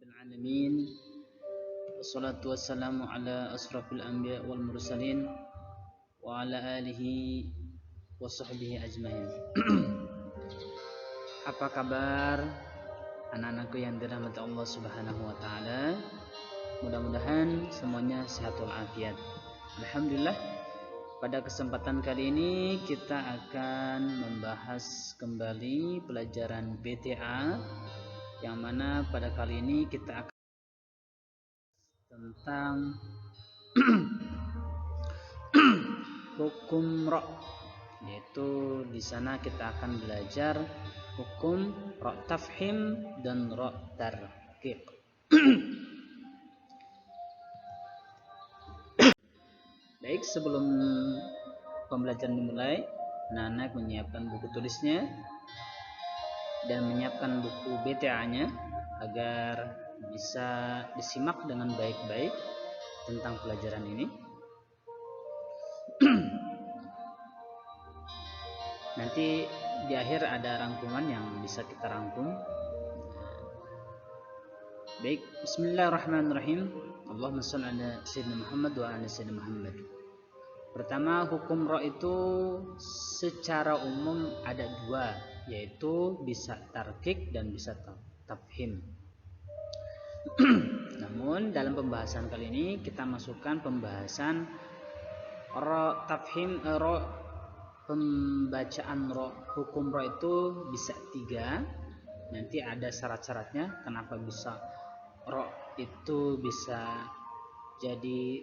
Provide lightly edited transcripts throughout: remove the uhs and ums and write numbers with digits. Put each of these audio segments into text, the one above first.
Alamin. Wassalatu wassalamu ala asrafil anbiya wal mursalin wa ala alihi wa sahbihi ajmain. Apa kabar anak-anakku yang dirahmati Allah Subhanahu wa taala? Mudah-mudahan semuanya sehat walafiat. Alhamdulillah, pada kesempatan kali ini kita akan membahas kembali pelajaran PTA, yang mana pada kali ini kita akan tentang hukum ra', yaitu di sana kita akan belajar hukum ra' tafhim dan ra' tarqiq. Baik, sebelum pembelajaran dimulai, anak-anak menyiapkan buku tulisnya dan menyiapkan buku BTA-nya agar bisa disimak dengan baik-baik tentang pelajaran ini. Nanti di akhir ada rangkuman yang bisa kita rangkum. Baik, bismillahirrahmanirrahim. Allahumma shalli ala sayyidina Muhammad wa ala sayyidina Muhammad. Pertama, hukum ra' itu secara umum ada dua, yaitu bisa tarqiq dan bisa tafhim. Namun dalam pembahasan kali ini kita masukkan pembahasan ra' tafhim, pembacaan ra', hukum ra' itu bisa tiga. Nanti ada syarat-syaratnya kenapa bisa ra' itu bisa jadi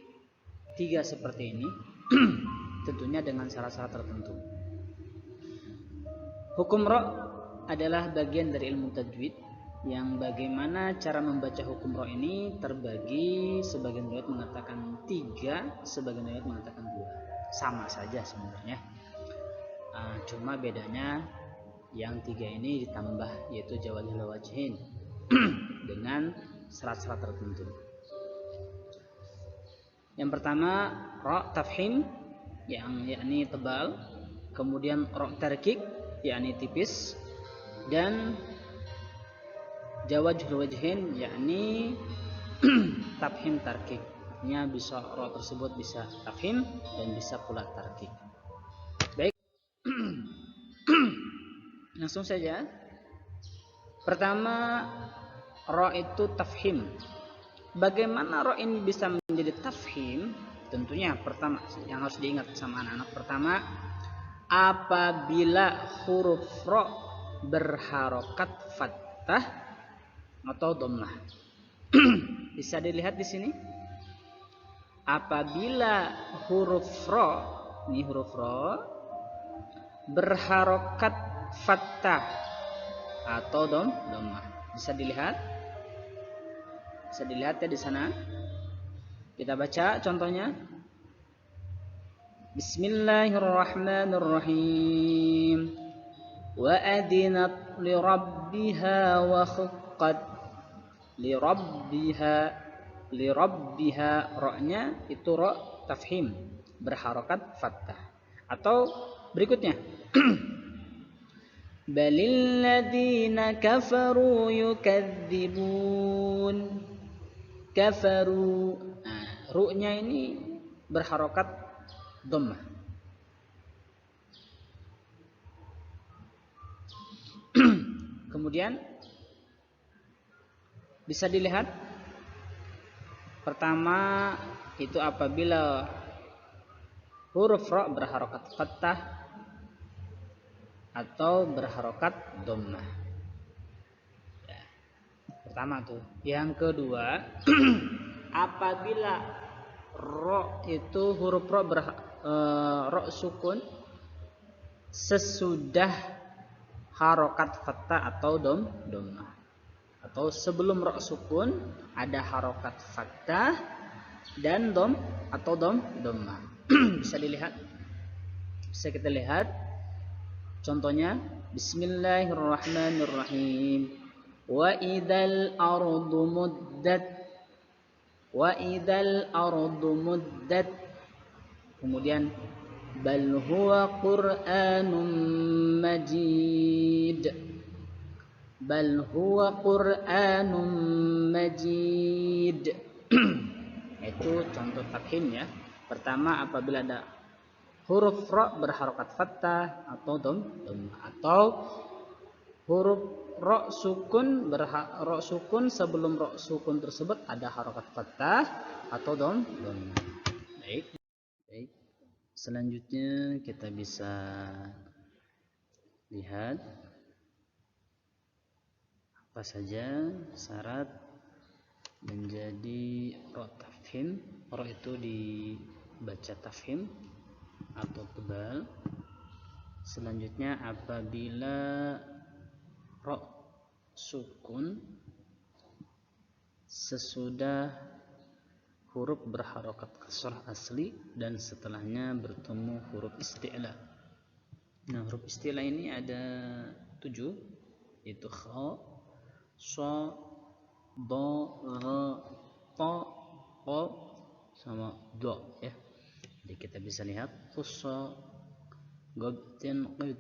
tiga seperti ini. Tentunya dengan syarat-syarat tertentu. Hukum ra' adalah bagian dari ilmu tajwid, yang bagaimana cara membaca hukum ra' ini terbagi, sebagian riwayat mengatakan 3, sebagian riwayat mengatakan 2. Sama saja sebenarnya, cuma bedanya yang 3 ini ditambah, yaitu jawazul wajhin dengan syarat-syarat tertentu. Yang pertama ra' tafhim, yang yakni tebal, kemudian ra' tarqiq yakni tipis, dan jawazul wajhin yakni tafhim tarqiq. Artinya bisa ra' tersebut bisa tafhim dan bisa pula tarqiq. Baik. Langsung saja. Pertama, ra' itu tafhim. Bagaimana ra' ini bisa menjadi tafhim? Tentunya pertama yang harus diingat sama anak-anak, pertama, apabila huruf ra' berharokat fathah atau dhammah. Bisa dilihat di sini. Apabila huruf ra', ini huruf ra' berharokat fathah atau dhammah. Bisa dilihat? Bisa dilihat ya di sana. Kita baca contohnya. Bismillahirrahmanirrahim. Wa adinat li rabbiha wa khuqqat. Li rabbiha ra'-nya itu ra' tafhim berharokat fathah. Atau berikutnya. Balil ladzina kafaru yukadzibun. Kafaru, ru-nya ini berharokat dhammah. Kemudian bisa dilihat, pertama itu apabila huruf ra' berharokat fathah atau berharokat dhammah. Pertama tuh. Yang kedua, apabila ra' itu huruf ra' ra' sukun sesudah harokat fathah atau dhammah, atau sebelum ra' sukun ada harokat fathah dan dhammah. Bisa dilihat? Bisa kita lihat contohnya. Bismillahirrahmanirrahim. Wa idzal ardu muddat. Wa idzal ardu muddat. Kemudian bal huwa qur'anum majid. bal huwa Qur'anun majid. Itu contoh tafhim ya. Pertama, apabila ada huruf ra berharokat fathah atau dom, atau huruf ra sukun sebelum ra sukun tersebut ada harokat fathah atau dom. Baik. Selanjutnya kita bisa lihat apa saja syarat menjadi ra tafhim. Ra itu dibaca tafhim atau tebal. Selanjutnya apabila ra sukun sesudah huruf berharokat kasrah asli dan setelahnya bertemu huruf isti'la. Nah, huruf isti'la ini ada 7, yaitu kha, sha, dha, gha, ta, qa, sama dha ya. Jadi kita bisa lihat khussa, gabtin, qid.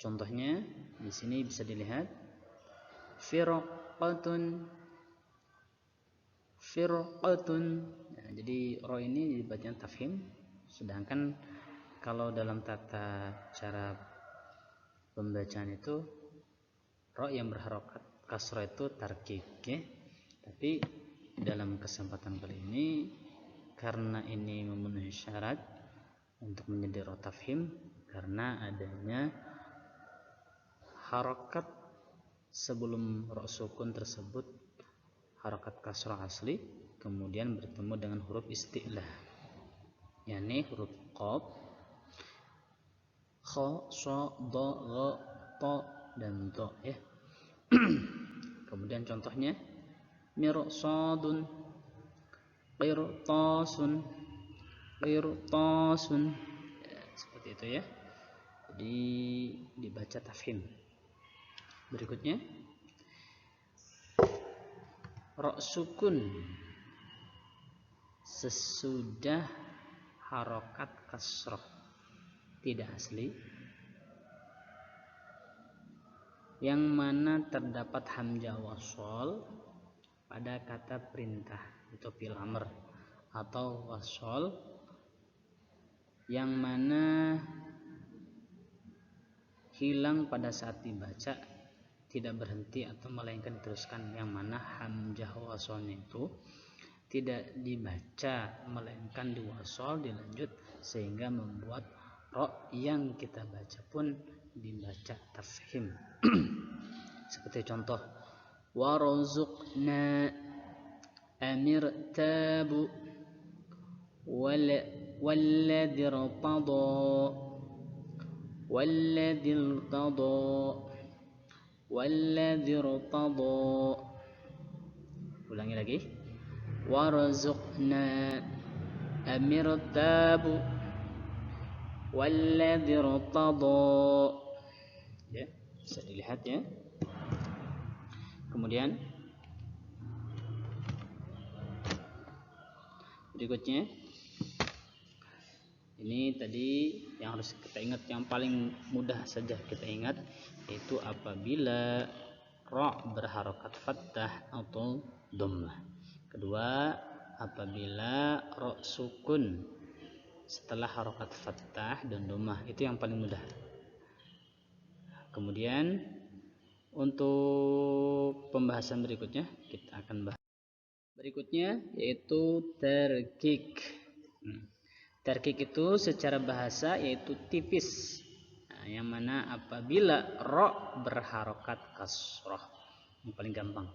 Contohnya di sini bisa dilihat firqatun. Nah, jadi ra ini dibacanya tafhim, sedangkan kalau dalam tata cara pembacaan itu ra yang berharokat kasrah itu tarkik ya. Tapi dalam kesempatan kali ini karena ini memenuhi syarat untuk menjadi ra tafhim karena adanya harokat sebelum ra sukun tersebut harokat kasrah asli kemudian bertemu dengan huruf isti'lah, yakni huruf qaf, kha, sha, dha, gha, ta, dan dha ya. Kemudian contohnya mirsadun, qirtasun ya, seperti itu ya. Jadi dibaca tafhim. Berikutnya ra sukun sesudah harokat kasrah tidak asli yang mana terdapat hamzah wasol pada kata perintah itu fil amr, atau wasol yang mana hilang pada saat dibaca, tidak berhenti atau melainkan diteruskan, yang mana hamzah wasolnya itu tidak dibaca melainkan diwasol dilanjut sehingga membuat ra yang kita baca pun dibaca tafhim. Seperti contoh warzuqna amir tabu walladzi irtada. Ulangi lagi. Warzuqna amir tabu walladzi irtada. Ya, bisa dilihat ya. Kemudian berikutnya ini tadi yang harus kita ingat, yang paling mudah saja kita ingat, yaitu apabila ra berharokat fathah atau dhammah. Kedua, apabila ra sukun setelah harokat fathah dan dhammah, itu yang paling mudah. Kemudian untuk pembahasan berikutnya kita akan bahas berikutnya, yaitu terkik. Terkik itu secara bahasa yaitu tipis, yang mana apabila ra berharokat kasrah, yang paling gampang.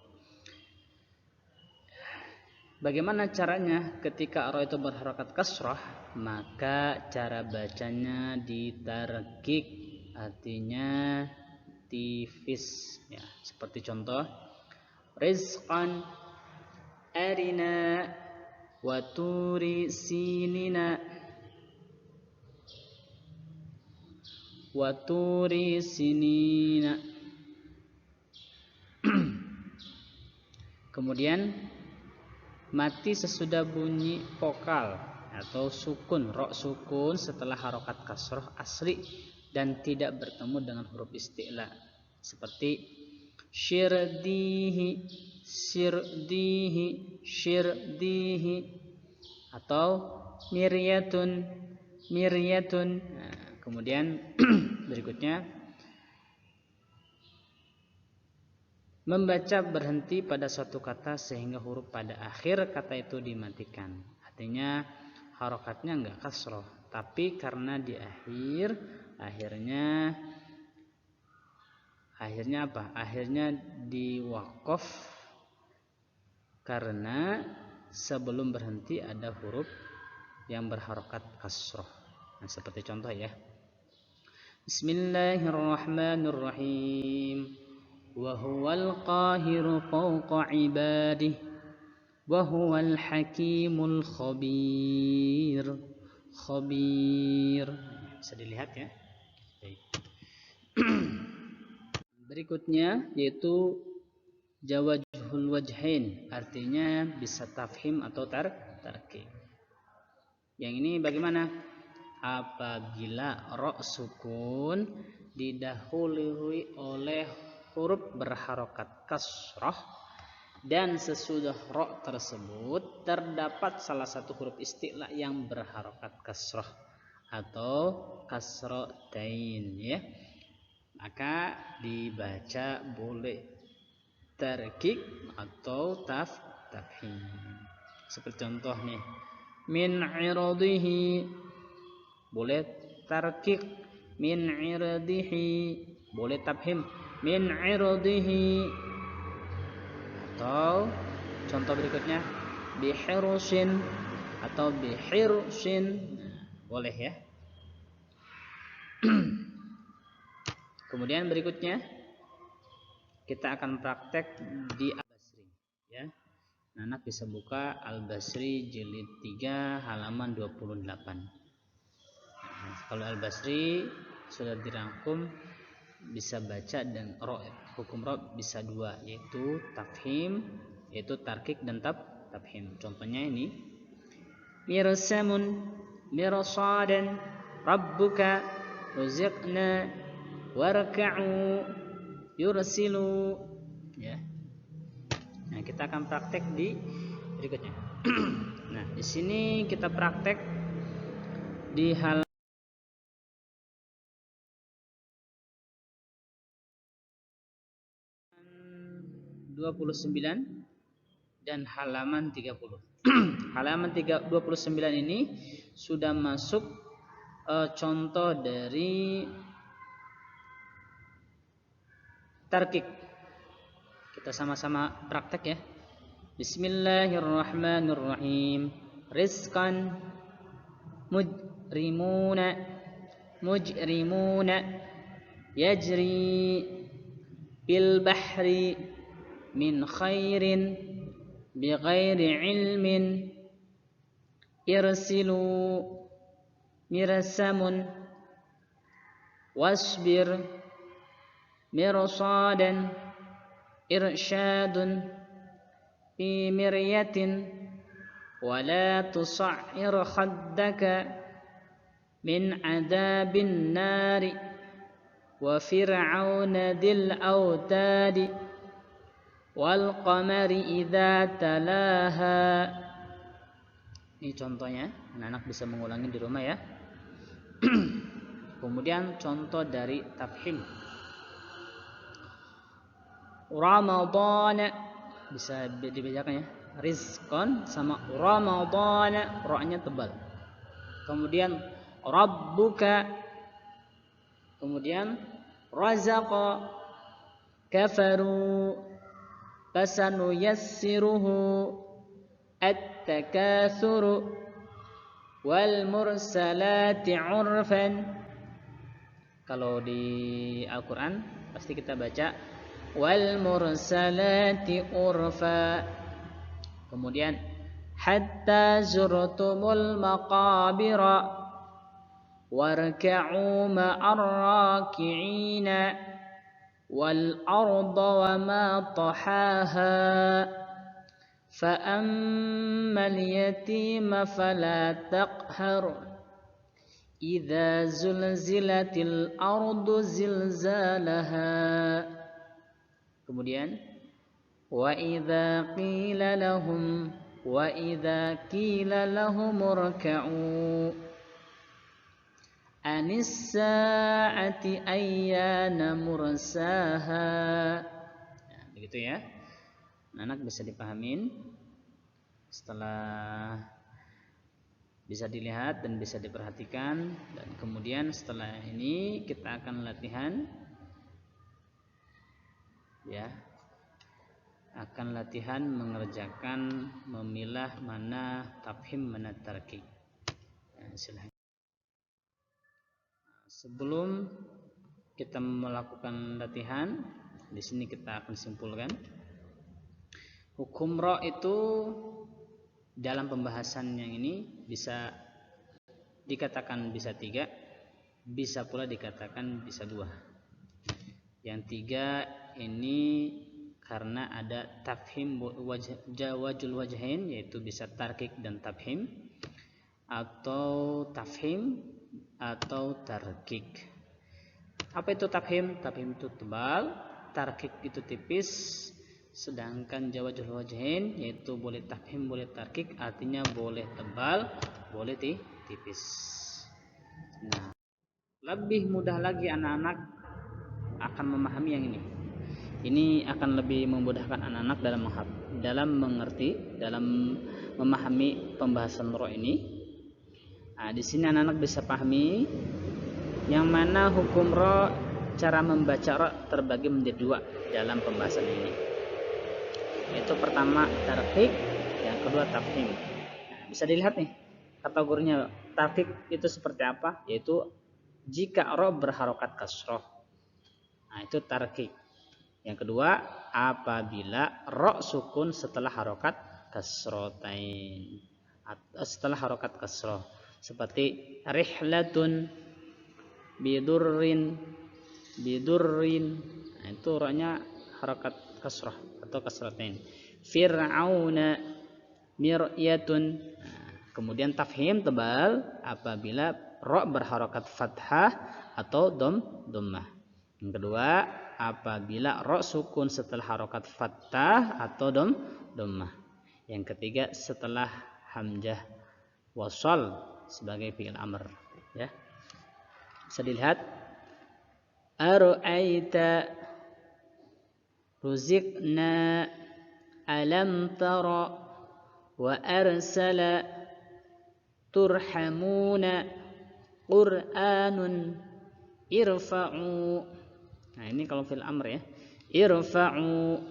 Bagaimana caranya ketika ra itu berharokat kasrah? Maka cara bacanya ditarkik, artinya tipis ya. Seperti contoh rizqan arina wa turi sinina Kemudian mati sesudah bunyi vokal atau sukun, ra sukun setelah harokat kasrah asli dan tidak bertemu dengan huruf isti'la. seperti syirdihi, syirdihi, syirdihi, atau miryatun, miryatun. Nah, kemudian berikutnya membaca berhenti pada suatu kata sehingga huruf pada akhir kata itu dimatikan. Artinya harokatnya enggak kasroh, tapi karena di akhirnya apa? Akhirnya diwaqaf karena sebelum berhenti ada huruf yang berharokat kasroh. Nah, seperti contoh ya. Bismillahirrahmanirrahim. Wa huwal qahiru fawqa ibadihi wa huwal hakimul khabir. Khabir. Bisa dilihat ya. Berikutnya yaitu jawazul wajhain, artinya bisa tafhim atau tarkib. Yang ini bagaimana? Apabila ra sukun didahului oleh huruf berharokat kasrah dan sesudah ra tersebut terdapat salah satu huruf isti'la yang berharokat kasrah atau kasratain ya, maka dibaca boleh tarkik atau tafhim. Seperti contoh nih, min iradihi boleh tarkik, min iradihi boleh tafhim, min iradihi. Atau contoh berikutnya bihirsin atau bihirsin, boleh ya. Kemudian berikutnya kita akan praktek di Al-Basri ya. Anak bisa buka Al-Basri jilid 3 halaman 28. Nah, kalau Al-Basri sudah dirangkum bisa baca dan hukum ra bisa dua, yaitu tafhim, yaitu tarkik dan tafhim. Contohnya ini mirsamun, mirsadan, rabbuka, ruziqna, warka'u, yursilu ya. Nah, kita akan praktek di berikutnya. Nah, di sini kita praktek di halaman 29 dan halaman 30. Halaman 29 ini sudah masuk contoh dari tarkik. Kita sama-sama praktek ya. Bismillahirrahmanirrahim. Rizqan, mujrimuna, mujrimuna, yajri bil bahri min khairin bighairi ilmin, irsilu mirsamun, wasbir mirsadan, irsyadun fi miryatin, wala tusa'ir khaddaka min adabin nari, wa fir'auna dil autadi, wal qamari idza talaha. Ini contohnya, anak-anak bisa mengulangi di rumah ya. Kemudian contoh dari tafhim. Ramadhan bisa dibacakan ya. Rizqan sama Ramadhan, ra-nya tebal. Kemudian rabbuka, kemudian razaqa, kafaru, fasanuyassiruhu, at-takatsuru, wal mursalati urfan. Kalau di Al-Quran pasti kita baca wal mursalati urfa. Kemudian hatta zurtumul maqabira warka'u ma'ar raki'ina wal arda wa ma tahaha fa ammal yatima fala taqhar idza zulzilatil ardu zilzalaha. Kemudian wa idza qila lahum urka'u anis sa'ati ayyana mursaha. Nah, begitu ya. Anak bisa dipahamin setelah bisa dilihat dan bisa diperhatikan, dan kemudian setelah ini kita akan latihan ya, akan latihan mengerjakan memilah mana tafhim mana tarkik. Nah, silahkan. Sebelum kita melakukan latihan, di sini kita akan simpulkan hukum ro itu dalam pembahasan yang ini bisa dikatakan bisa 3, bisa pula dikatakan bisa 2. Yang 3 ini karena ada tafhim wajul wajhain, yaitu bisa tarkik dan tafhim, atau tafhim atau tarkik. Apa itu tafhim? Tafhim itu tebal, tarkik itu tipis, sedangkan jawazul wajhain yaitu boleh tafhim boleh tarkik, artinya boleh tebal boleh tipis. Nah, lebih mudah lagi anak-anak akan memahami yang ini. Ini akan lebih memudahkan anak-anak dalam mengerti, dalam memahami pembahasan ro ini. Nah, di sini anak-anak bisa pahami yang mana hukum ro, cara membaca ro terbagi menjadi 2 dalam pembahasan ini. Yaitu pertama tarkik, yang kedua tafhim. Nah, bisa dilihat nih kategorinya. Tarkik itu seperti apa? Yaitu jika ro berharokat kasroh. Nah, itu tarkik. Yang kedua, apabila ro sukun setelah harokat kasrotain, setelah harokat kasroh, seperti rihlatun, bidurrin. Nah, itu ro-nya harokat kasroh atau kasrotain. Fir'auna, miryatun. Nah, kemudian tafhim tebal apabila ro berharokat fathah atau dhammah. Yang kedua, apabila ro sukun setelah harokat fathah atau dhammah. Yang ketiga, setelah hamzah wasal sebagai fi'il amr ya. Bisa dilihat ara'aita, ruziqna, alam tara, wa arsala, turhamuna, qur'anun, irfa'u. Nah, ini kalau fil amr ya. Irfa'u,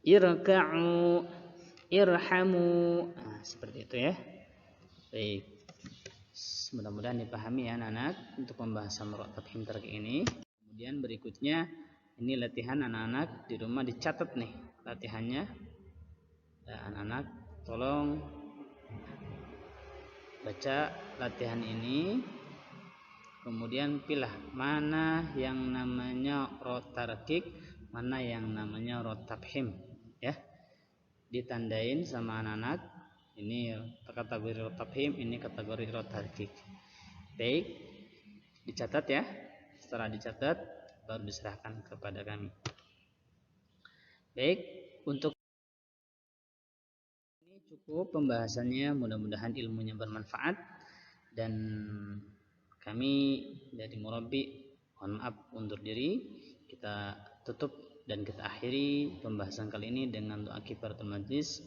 irka'u, irhamu. Nah, seperti itu ya. Baik. Mudah-mudahan dipahami ya anak-anak untuk pembahasan ro tafhim tarkik ini. Kemudian berikutnya ini latihan anak-anak di rumah, dicatat nih latihannya. Ya, anak-anak tolong baca latihan ini. Kemudian pilih mana yang namanya ro tarkik, mana yang namanya ro tafhim ya. Ditandain sama anak-anak. Ini kategori ro tafhim, ini kategori ro tarkik. Baik, dicatat ya. Setelah dicatat baru diserahkan kepada kami. Baik, untuk ini cukup pembahasannya. Mudah-mudahan ilmunya bermanfaat, dan kami dari Murabbi mohon maaf undur diri. Kita tutup dan kita akhiri pembahasan kali ini dengan doa kifaratul majlis.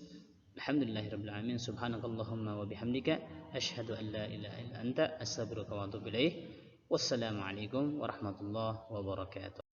Alhamdulillahirabbil alamin. Subhanakallahumma wa bihamdika asyhadu an la ilaha illa anta astaghfiruka wa atubu ilaik. Wassalamualaikum warahmatullahi wabarakatuh.